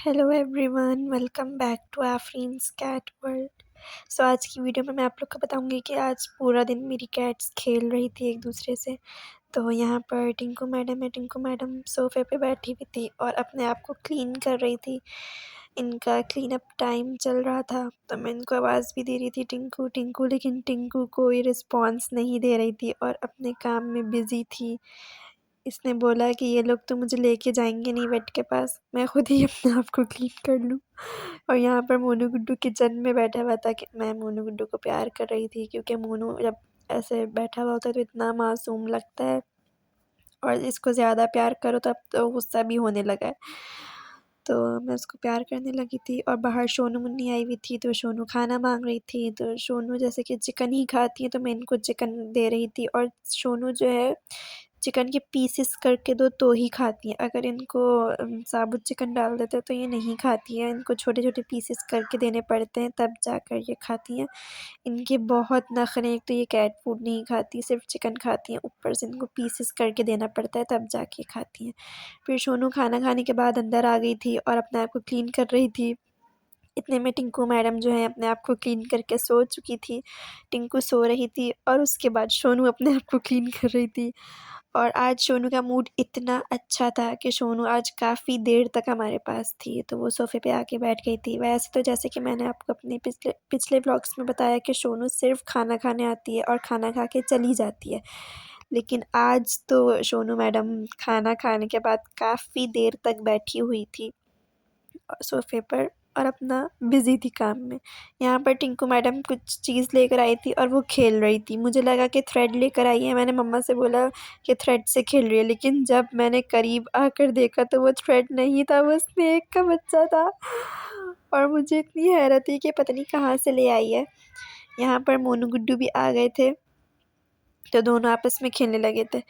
Hello everyone, welcome back to Afreen's cat world. So आज की video में मैं आप लोग को बताऊंगी कि आज पूरा दिन मेरी कैट्स खेल रही थी एक दूसरे से। तो यहाँ पर टिंकू मैडम सोफ़े पे बैठी हुई थी और अपने आप को क्लीन कर रही थी। इनका क्लीन अप टाइम चल रहा था, तो मैं इनको आवाज़ भी दे रही थी टिंकू टिंकू, लेकिन टिंकू कोई रिस्पॉन्स नहीं दे रही थी और अपने काम में बिज़ी थी। इसने बोला कि ये लोग तो मुझे लेके जाएंगे नहीं बेड के पास, मैं खुद ही अपने आप को क्लीन कर लूँ। और यहाँ पर मोनू गुड्डू किचन में बैठा हुआ था कि मैं मोनू गुड्डू को प्यार कर रही थी, क्योंकि मोनू जब ऐसे बैठा हुआ होता है तो इतना मासूम लगता है, और इसको ज़्यादा प्यार करो तो अब तो गुस्सा भी होने लगा है। तो मैं उसको प्यार करने लगी थी और बाहर सोनू मुन्नी आई हुई थी, तो सोनू खाना मांग रही थी। तो सोनू जैसे कि चिकन ही खाती है, तो मैं इनको चिकन दे रही थी। और सोनू जो है चिकन के पीसेस करके दो तो ही खाती हैं, अगर इनको साबुत चिकन डाल देते तो ये नहीं खाती हैं। इनको छोटे छोटे पीसेस करके देने पड़ते हैं तब जाकर ये खाती हैं। इनके बहुत नखरे, एक तो ये कैट फूड नहीं खाती, सिर्फ चिकन खाती हैं, ऊपर से इनको पीसेस करके देना पड़ता है तब जाके खाती हैं। फिर सोनू खाना खाने के बाद अंदर आ गई थी और अपने आप को क्लीन कर रही थी। इतने में टिंकू मैडम जो है अपने आप को क्लीन करके सो चुकी थी। टिंकू सो रही थी और उसके बाद सोनू अपने आप को क्लीन कर रही थी। और आज सोनू का मूड इतना अच्छा था कि सोनू आज काफ़ी देर तक हमारे पास थी, तो वो सोफ़े पे आके बैठ गई थी। वैसे तो जैसे कि मैंने आपको अपने पिछले पिछले व्लॉग्स में बताया कि सोनू सिर्फ़ खाना खाने आती है और खाना खा के चली जाती है। लेकिन आज तो सोनू मैडम खाना खाने के बाद काफ़ी देर तक बैठी हुई थी सोफ़े पर और अपना बिज़ी थी काम में। यहाँ पर टिंकू मैडम कुछ चीज़ लेकर आई थी और वो खेल रही थी। मुझे लगा कि थ्रेड लेकर आई है, मैंने मम्मा से बोला कि थ्रेड से खेल रही है, लेकिन जब मैंने करीब आकर देखा तो वो थ्रेड नहीं था, वो स्नेक का बच्चा था। और मुझे इतनी हैरत हुई कि पता नहीं कहाँ से ले आई है। यहाँ पर मोनू गुड्डू भी आ गए थे, तो दोनों आपस में खेलने लगे थे।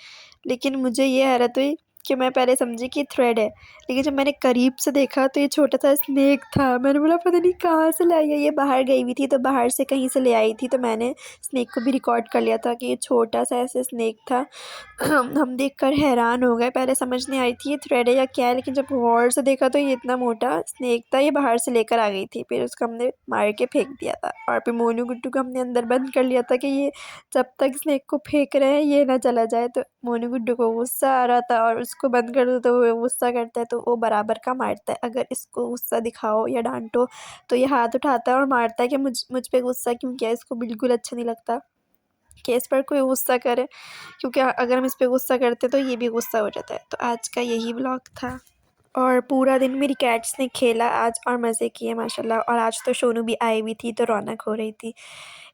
लेकिन मुझे ये हैरत हुई कि मैं पहले समझी कि थ्रेड है, लेकिन जब मैंने करीब से देखा तो ये छोटा-सा स्नेक था। मैंने बोला पता नहीं कहाँ से लाई है, ये बाहर गई हुई थी तो बाहर से कहीं से ले आई थी, तो मैंने स्नेक को भी रिकॉर्ड कर लिया था कि ये छोटा-सा ऐसे स्नेक था। हम देखकर हैरान हो गए, पहले समझ नहीं आई थी ये थ्रेड है या क्या है, लेकिन जब गौर से देखा तो ये इतना मोटा स्नेक था, ये बाहर से लेकर आ गई थी। फिर उसको हमने मार के फेंक दिया था और फिर मोनू गुड्डू को हमने अंदर बंद कर लिया था कि ये जब तक स्नेक को फेंक रहे हैं ये ना चला जाए। तो मोनू गुड्डू को गुस्सा आ रहा था और उसको बंद कर दो तो वो गुस्सा करता है, तो वो बराबर का मारता है। अगर इसको गुस्सा दिखाओ या डांटो तो ये हाथ उठाता है और मारता है कि मुझ पे गुस्सा क्यों किया। इसको बिल्कुल अच्छा नहीं लगता कि इस पर कोई गुस्सा करे, क्योंकि अगर हम इस पे गुस्सा करते तो ये भी गुस्सा हो जाता है। तो आज का यही व्लॉग था और पूरा दिन मेरी कैट्स ने खेला आज और मज़े किए माशाल्लाह। और आज तो सोनू भी आई हुई थी तो रौनक हो रही थी।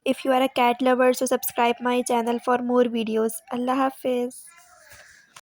If you are a cat lover so subscribe my channel for more videos. अल्लाह हाफिज़।